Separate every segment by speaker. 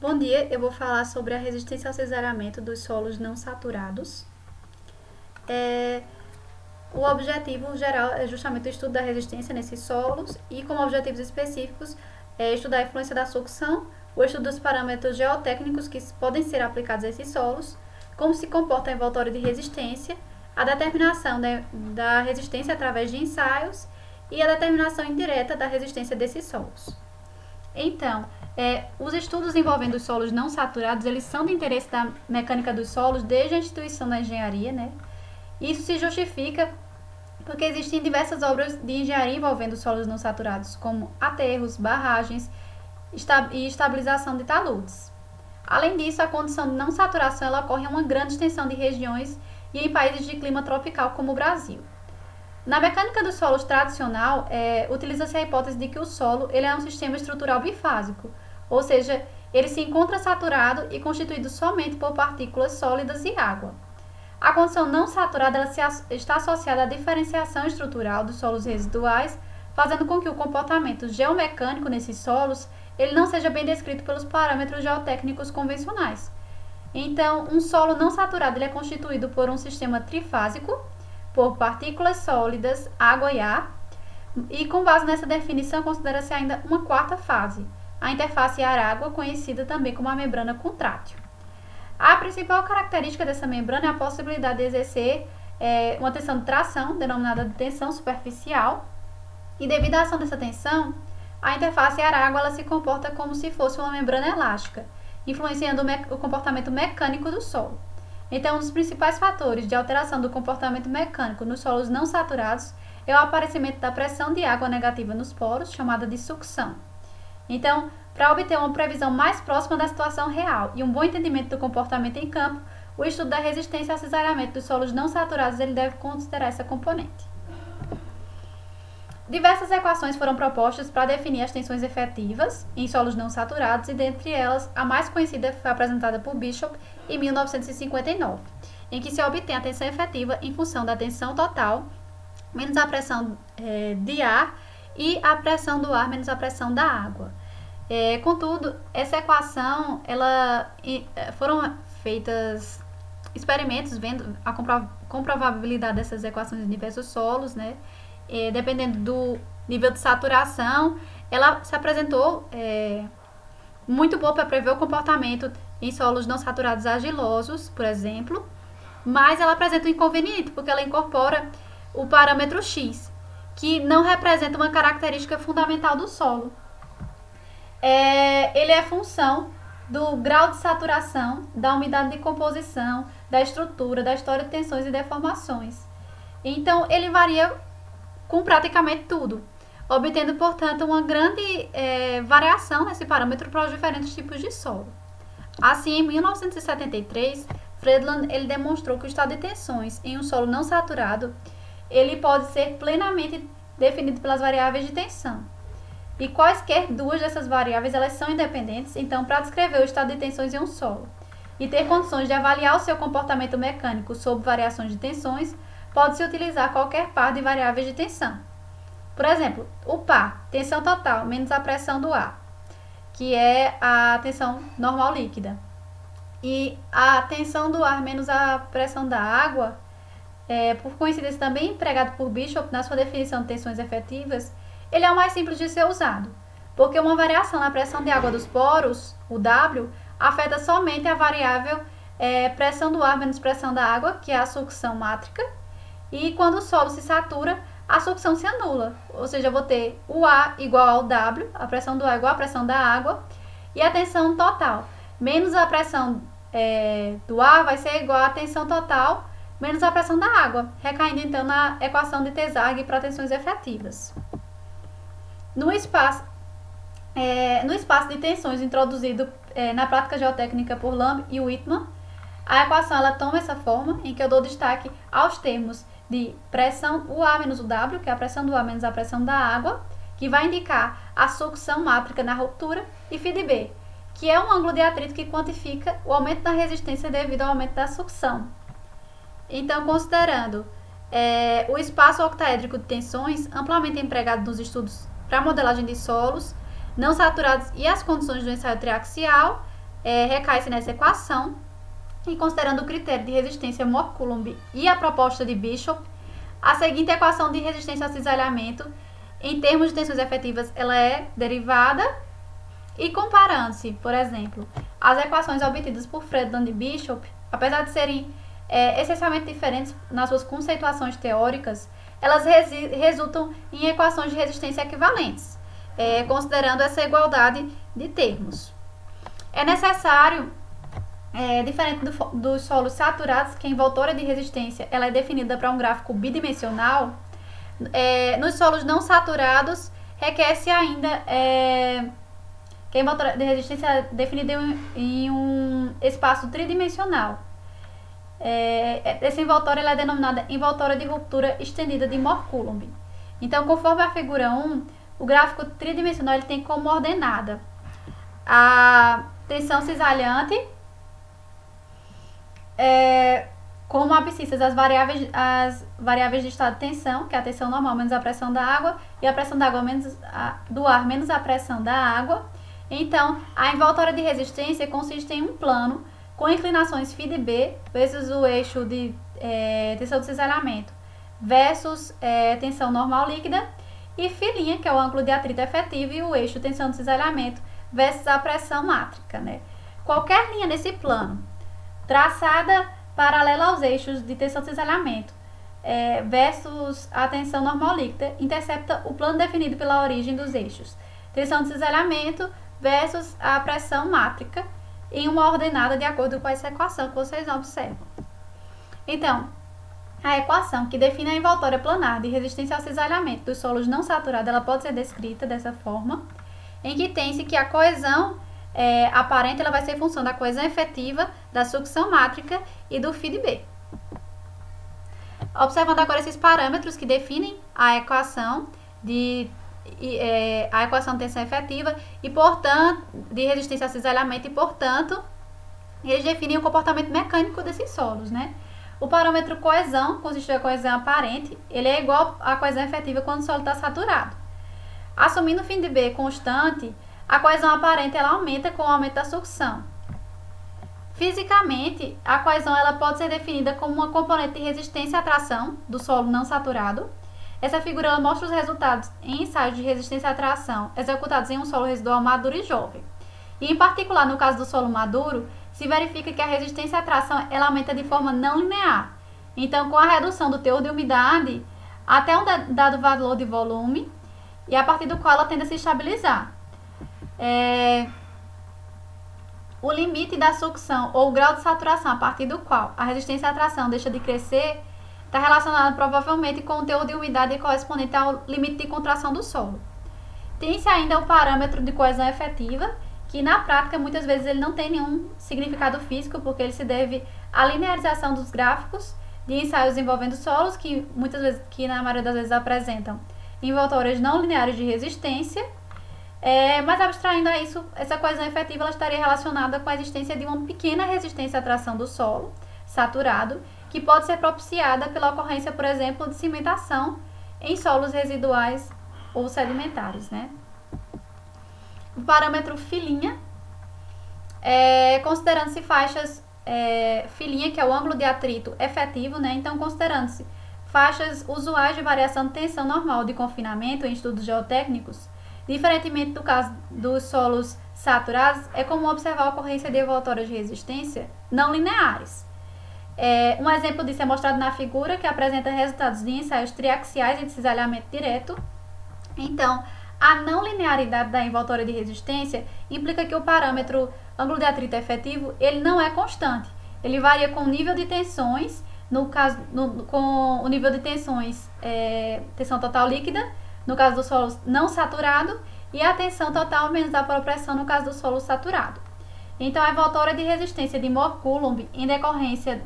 Speaker 1: Bom dia, eu vou falar sobre a resistência ao cesariamento dos solos não saturados. O objetivo geral é justamente o estudo da resistência nesses solos e, como objetivos específicos, estudar a influência da sucção, o estudo dos parâmetros geotécnicos que podem ser aplicados a esses solos, como se comporta a envoltória de resistência, a determinação da resistência através de ensaios e a determinação indireta da resistência desses solos. Então, os estudos envolvendo os solos não saturados, eles são de interesse da mecânica dos solos desde a instituição da engenharia, né? Isso se justifica porque existem diversas obras de engenharia envolvendo solos não saturados, como aterros, barragens e estabilização de taludes. Além disso, a condição de não saturação ela ocorre em uma grande extensão de regiões e em países de clima tropical, como o Brasil. Na mecânica dos solos tradicional, utiliza-se a hipótese de que o solo ele é um sistema estrutural bifásico, ou seja, ele se encontra saturado e constituído somente por partículas sólidas e água. A condição não saturada ela está associada à diferenciação estrutural dos solos residuais, fazendo com que o comportamento geomecânico nesses solos ele não seja bem descrito pelos parâmetros geotécnicos convencionais. Então, um solo não saturado ele é constituído por um sistema trifásico, por partículas sólidas, água e ar, e com base nessa definição considera-se ainda uma quarta fase, a interface ar-água, conhecida também como a membrana contrátil. A principal característica dessa membrana é a possibilidade de exercer uma tensão de tração, denominada de tensão superficial, e devido à ação dessa tensão, a interface ar-água ela se comporta como se fosse uma membrana elástica, influenciando o comportamento mecânico do solo. Então, um dos principais fatores de alteração do comportamento mecânico nos solos não saturados é o aparecimento da pressão de água negativa nos poros, chamada de sucção. Então, para obter uma previsão mais próxima da situação real e um bom entendimento do comportamento em campo, o estudo da resistência ao cesariamento dos solos não saturados ele deve considerar essa componente. Diversas equações foram propostas para definir as tensões efetivas em solos não saturados e, dentre elas, a mais conhecida foi apresentada por Bishop em 1959, em que se obtém a tensão efetiva em função da tensão total menos a pressão de ar e a pressão do ar menos a pressão da água. Contudo, essa equação, foram feitas experimentos vendo a comprovabilidade dessas equações em diversos solos, né? Dependendo do nível de saturação, ela se apresentou muito boa para prever o comportamento em solos não saturados argilosos, por exemplo, mas ela apresenta um inconveniente, porque ela incorpora o parâmetro X, que não representa uma característica fundamental do solo. Ele é função do grau de saturação, da umidade de composição, da estrutura, da história de tensões e deformações. Então, ele varia com praticamente tudo, obtendo, portanto, uma grande variação nesse parâmetro para os diferentes tipos de solo. Assim, em 1973, Friedland ele demonstrou que o estado de tensões em um solo não saturado ele pode ser plenamente definido pelas variáveis de tensão. E quaisquer duas dessas variáveis elas são independentes, então, para descrever o estado de tensões em um solo e ter condições de avaliar o seu comportamento mecânico sob variações de tensões, pode-se utilizar qualquer par de variáveis de tensão. Por exemplo, o par tensão total menos a pressão do ar, que é a tensão normal líquida, e a tensão do ar menos a pressão da água, por coincidência também empregado por Bishop na sua definição de tensões efetivas, ele é o mais simples de ser usado, porque uma variação na pressão de água dos poros, o W, afeta somente a variável pressão do ar menos pressão da água, que é a sucção mátrica, e quando o solo se satura, a sucção se anula, ou seja, eu vou ter o A igual ao W, a pressão do ar igual à pressão da água, e a tensão total menos a pressão do ar vai ser igual à tensão total menos a pressão da água, recaindo então na equação de Tesague para tensões efetivas. No espaço de tensões introduzido na prática geotécnica por Lamb e Whitman, a equação ela toma essa forma, em que eu dou destaque aos termos de pressão UA menos o W, que é a pressão do ar menos a pressão da água, que vai indicar a sucção mátrica na ruptura, e φB, que é um ângulo de atrito que quantifica o aumento da resistência devido ao aumento da sucção. Então, considerando o espaço octaédrico de tensões, amplamente empregado nos estudos para modelagem de solos não saturados e as condições do ensaio triaxial, recai-se nessa equação, e considerando o critério de resistência Mohr-Coulomb e a proposta de Bishop, a seguinte equação de resistência ao cisalhamento, em termos de tensões efetivas, ela é derivada, e comparando-se, por exemplo, as equações obtidas por Fredholm e Bishop, apesar de serem essencialmente diferentes nas suas conceituações teóricas, elas resultam em equações de resistência equivalentes, considerando essa igualdade de termos. É necessário, diferente dos solos saturados, que a envoltória de resistência ela é definida para um gráfico bidimensional, nos solos não saturados requer-se ainda que a envoltória de resistência é definida em um espaço tridimensional. Essa envoltória ela é denominada envoltória de ruptura estendida de Mohr-Coulomb. Então, conforme a figura 1, o gráfico tridimensional ele tem como ordenada a tensão cisalhante, como abscissas as variáveis de estado de tensão, que é a tensão normal menos a pressão da água, e a pressão da água do ar menos a pressão da água. Então, a envoltória de resistência consiste em um plano com inclinações φ de B vezes o eixo de tensão de cisalhamento versus tensão normal líquida, e φ', que é o ângulo de atrito efetivo, e o eixo tensão de cisalhamento versus a pressão mátrica, né? Qualquer linha nesse plano traçada paralela aos eixos de tensão de cisalhamento versus a tensão normal líquida intercepta o plano definido pela origem dos eixos tensão de cisalhamento versus a pressão mátrica em uma ordenada de acordo com essa equação que vocês observam. Então, a equação que define a envoltória planar de resistência ao cisalhamento dos solos não saturados, ela pode ser descrita dessa forma, em que tem-se que a coesão aparente ela vai ser função da coesão efetiva, da sucção mátrica e do φ de B. Observando agora esses parâmetros que definem a equação de tensão efetiva e, portanto, de resistência ao cisalhamento, e, portanto, eles definem o comportamento mecânico desses solos, né? O parâmetro coesão, consiste da coesão aparente, ele é igual à coesão efetiva quando o solo está saturado. Assumindo o φ de B constante, a coesão aparente ela aumenta com o aumento da sucção. Fisicamente, a coesão ela pode ser definida como uma componente de resistência à tração do solo não saturado. Essa figura ela mostra os resultados em ensaios de resistência à tração executados em um solo residual maduro e jovem. E, em particular, no caso do solo maduro, se verifica que a resistência à tração ela aumenta de forma não linear. Então, com a redução do teor de umidade até um dado valor de volume, e a partir do qual ela tende a se estabilizar. O limite da sucção ou o grau de saturação a partir do qual a resistência à tração deixa de crescer está relacionado provavelmente com o teor de umidade correspondente ao limite de contração do solo. Tem-se ainda o parâmetro de coesão efetiva, que na prática muitas vezes ele não tem nenhum significado físico, porque ele se deve à linearização dos gráficos de ensaios envolvendo solos, que na maioria das vezes apresentam envoltórias não lineares de resistência, mas abstraindo a isso, essa coesão efetiva ela estaria relacionada com a existência de uma pequena resistência à tração do solo saturado, que pode ser propiciada pela ocorrência, por exemplo, de cimentação em solos residuais ou sedimentares, né? O parâmetro φ', considerando-se faixas φ', que é o ângulo de atrito efetivo, né? Então, considerando-se faixas usuais de variação de tensão normal de confinamento em estudos geotécnicos, diferentemente do caso dos solos saturados, é comum observar a ocorrência de envoltórias de resistência não lineares. Um exemplo disso é mostrado na figura, que apresenta resultados de ensaios triaxiais e de cisalhamento direto. Então, a não linearidade da envoltória de resistência implica que o parâmetro ângulo de atrito efetivo ele não é constante. Ele varia com o nível de tensões, com o nível de tensões, tensão total líquida, no caso do solo não saturado, e a tensão total menos a pressão no caso do solo saturado. Então, a envoltória de resistência de Mohr-Coulomb, em decorrência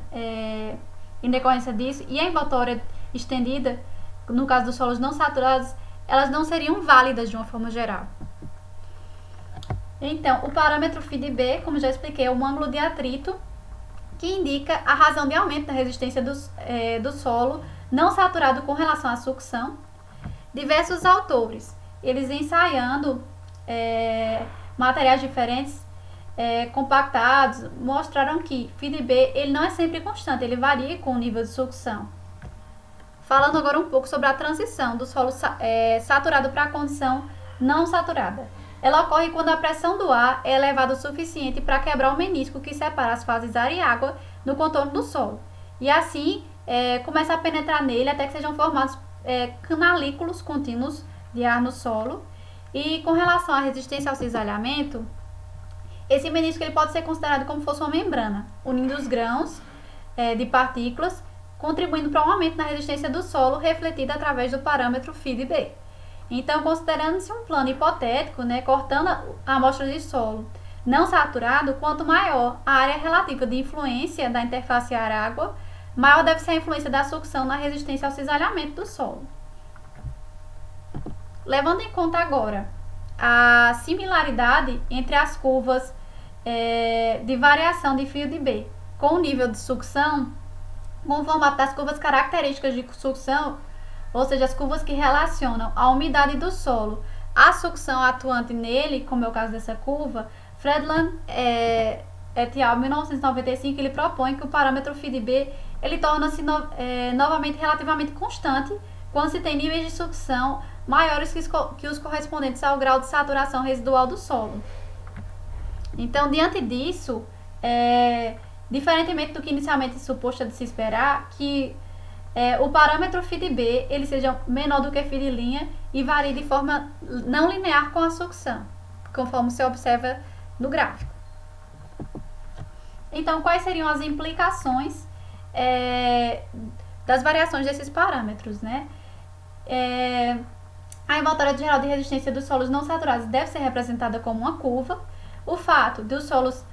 Speaker 1: disso, e a envoltória estendida, no caso dos solos não saturados, elas não seriam válidas de uma forma geral. Então, o parâmetro φ de B, como já expliquei, é um ângulo de atrito que indica a razão de aumento da resistência do solo não saturado com relação à sucção. Diversos autores, eles ensaiando materiais diferentes, compactados mostraram que FIDB ele não é sempre constante, ele varia com o nível de sucção. Falando agora um pouco sobre a transição do solo saturado para a condição não saturada. Ela ocorre quando a pressão do ar é elevada o suficiente para quebrar o menisco que separa as fases ar e água no contorno do solo. E assim, começa a penetrar nele até que sejam formados canalículos contínuos de ar no solo. E com relação à resistência ao cisalhamento, esse menisco ele pode ser considerado como se fosse uma membrana, unindo os grãos de partículas, contribuindo para um aumento na resistência do solo, refletida através do parâmetro FIDB. Então, considerando-se um plano hipotético, cortando a amostra de solo não saturado, quanto maior a área relativa de influência da interface ar-água, maior deve ser a influência da sucção na resistência ao cisalhamento do solo. Levando em conta agora a similaridade entre as curvas de variação de FIDB com o nível de sucção, com o formato das curvas características de sucção, ou seja, as curvas que relacionam a umidade do solo à sucção atuante nele, como é o caso dessa curva, Friedland et al. 1995, ele propõe que o parâmetro FIDB ele torna-se novamente relativamente constante quando se tem níveis de sucção maiores que os correspondentes ao grau de saturação residual do solo. Então, diante disso, diferentemente do que inicialmente suposto de se esperar, que o parâmetro FIDB ele seja menor do que FID' e varie de forma não linear com a sucção, conforme se observa no gráfico. Então, quais seriam as implicações das variações desses parâmetros, A envoltória geral de resistência dos solos não saturados deve ser representada como uma curva. O fato de os solos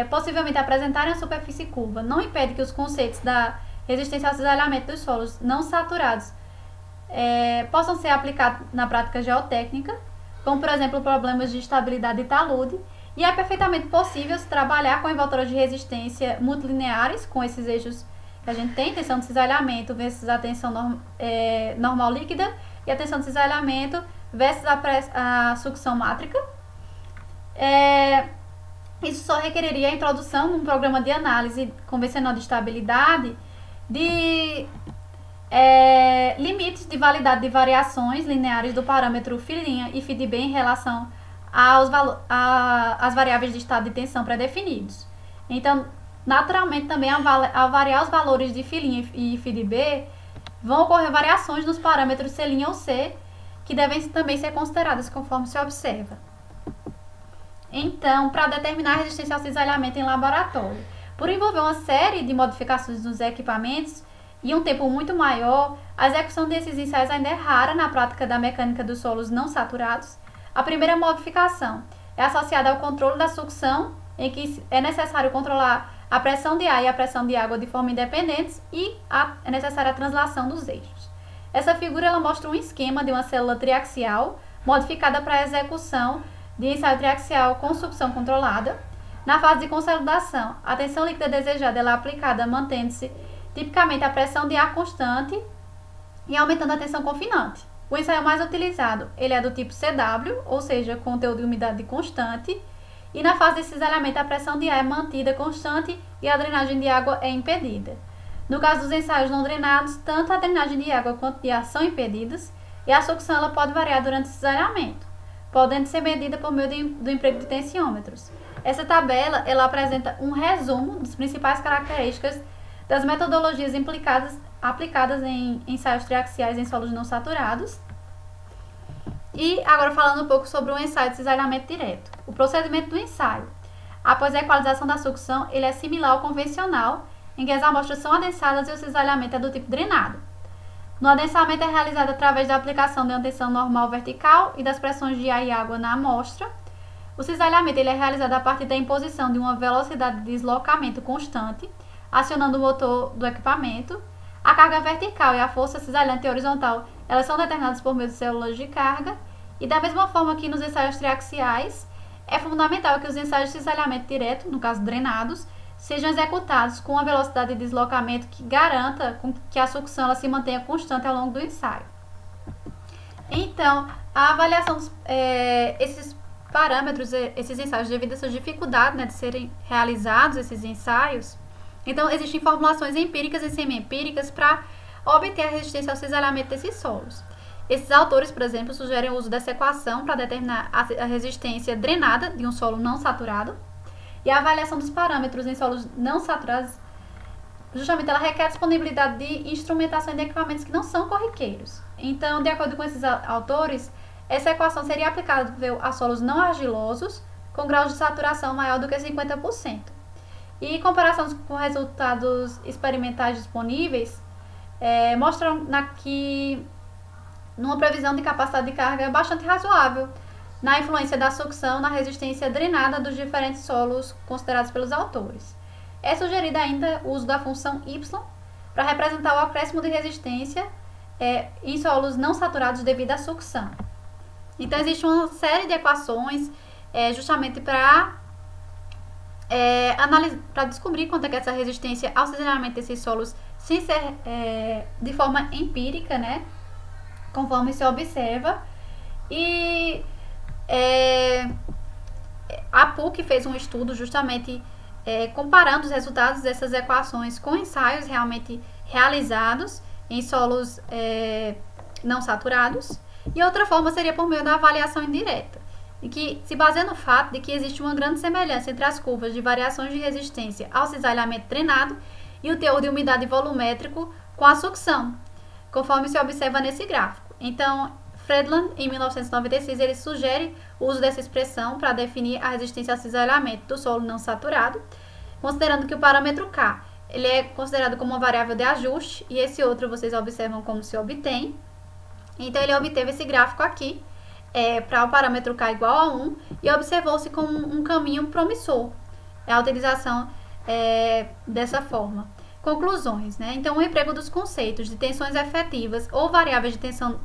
Speaker 1: possivelmente apresentarem a superfície curva não impede que os conceitos da resistência ao cisalhamento dos solos não saturados possam ser aplicados na prática geotécnica, como por exemplo problemas de estabilidade e talude, e é perfeitamente possível se trabalhar com envoltórias de resistência multilineares, com esses eixos que a gente tem, tensão de cisalhamento versus a tensão normal líquida, e a tensão de cisalhamento versus a sucção mátrica. Isso só requeriria a introdução num programa de análise convencional de estabilidade de limites de validade de variações lineares do parâmetro FID' e FIDB em relação às variáveis de estado de tensão pré-definidos. Então, naturalmente, também ao variar os valores de φ' e FIDB, vão ocorrer variações nos parâmetros C' ou C, que devem também ser consideradas conforme se observa. Então, para determinar a resistência ao cisalhamento em laboratório, por envolver uma série de modificações nos equipamentos e um tempo muito maior, a execução desses ensaios ainda é rara na prática da mecânica dos solos não saturados. A primeira modificação é associada ao controle da sucção, em que é necessário controlar a pressão de ar e a pressão de água de forma independentes e é necessária a translação dos eixos. Essa figura ela mostra um esquema de uma célula triaxial modificada para a execução de ensaio triaxial com sucção controlada. Na fase de consolidação, a tensão líquida desejada ela é aplicada mantendo-se tipicamente a pressão de ar constante e aumentando a tensão confinante. O ensaio mais utilizado ele é do tipo CW, ou seja, conteúdo de umidade constante, e na fase de cisalhamento a pressão de ar é mantida constante e a drenagem de água é impedida. No caso dos ensaios não drenados, tanto a drenagem de água quanto de ar são impedidas e a sucção ela pode variar durante o cisalhamento, podendo ser medida por meio do emprego de tensiômetros. Essa tabela ela apresenta um resumo das principais características das metodologias aplicadas em ensaios triaxiais em solos não saturados. E agora falando um pouco sobre o ensaio de cisalhamento direto. O procedimento do ensaio, após a equalização da sucção, ele é similar ao convencional, em que as amostras são adensadas e o cisalhamento é do tipo drenado. No adensamento é realizado através da aplicação de uma tensão normal vertical e das pressões de ar e água na amostra. O cisalhamento ele é realizado a partir da imposição de uma velocidade de deslocamento constante, acionando o motor do equipamento. A carga vertical e a força cisalhante horizontal elas são determinadas por meio de células de carga. E da mesma forma que nos ensaios triaxiais, é fundamental que os ensaios de cisalhamento direto, no caso drenados, sejam executados com uma velocidade de deslocamento que garanta que a sucção ela se mantenha constante ao longo do ensaio. Então, a avaliação, esses parâmetros, esses ensaios, devido a essa dificuldade, né, de serem realizados esses ensaios. Então, existem formulações empíricas e semi-empíricas para obter a resistência ao cisalhamento desses solos. Esses autores, por exemplo, sugerem o uso dessa equação para determinar a resistência drenada de um solo não saturado. E a avaliação dos parâmetros em solos não saturados, justamente ela requer a disponibilidade de instrumentação de equipamentos que não são corriqueiros. Então, de acordo com esses autores, essa equação seria aplicável a solos não argilosos com graus de saturação maior do que 50%. E em comparação com resultados experimentais disponíveis, mostram que numa previsão de capacidade de carga bastante razoável na influência da sucção na resistência drenada dos diferentes solos considerados pelos autores. É sugerido ainda o uso da função y para representar o acréscimo de resistência em solos não saturados devido à sucção. Então, existe uma série de equações justamente para descobrir quanto é que essa resistência ao cisalhamento desses solos, sem ser de forma empírica, né, conforme se observa. E a PUC fez um estudo justamente comparando os resultados dessas equações com ensaios realmente realizados em solos não saturados. E outra forma seria por meio da avaliação indireta, em que se baseia no fato de que existe uma grande semelhança entre as curvas de variações de resistência ao cisalhamento drenado e o teor de umidade volumétrico com a sucção, conforme se observa nesse gráfico. Então, Friedland, em 1996, ele sugere o uso dessa expressão para definir a resistência ao cisalhamento do solo não saturado, considerando que o parâmetro K ele é considerado como uma variável de ajuste, e esse outro vocês observam como se obtém. Então, ele obteve esse gráfico aqui para o parâmetro K igual a 1 e observou-se como um caminho promissor a utilização dessa forma. Conclusões, né? Então, o emprego dos conceitos de tensões efetivas ou variáveis de tensão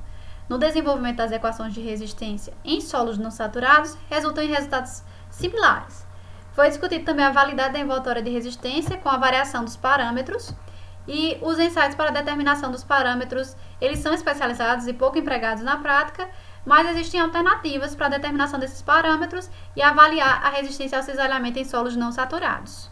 Speaker 1: no desenvolvimento das equações de resistência em solos não saturados resultam em resultados similares. Foi discutido também a validade da envoltória de resistência com a variação dos parâmetros, e os ensaios para a determinação dos parâmetros, eles são especializados e pouco empregados na prática, mas existem alternativas para a determinação desses parâmetros e avaliar a resistência ao cisalhamento em solos não saturados.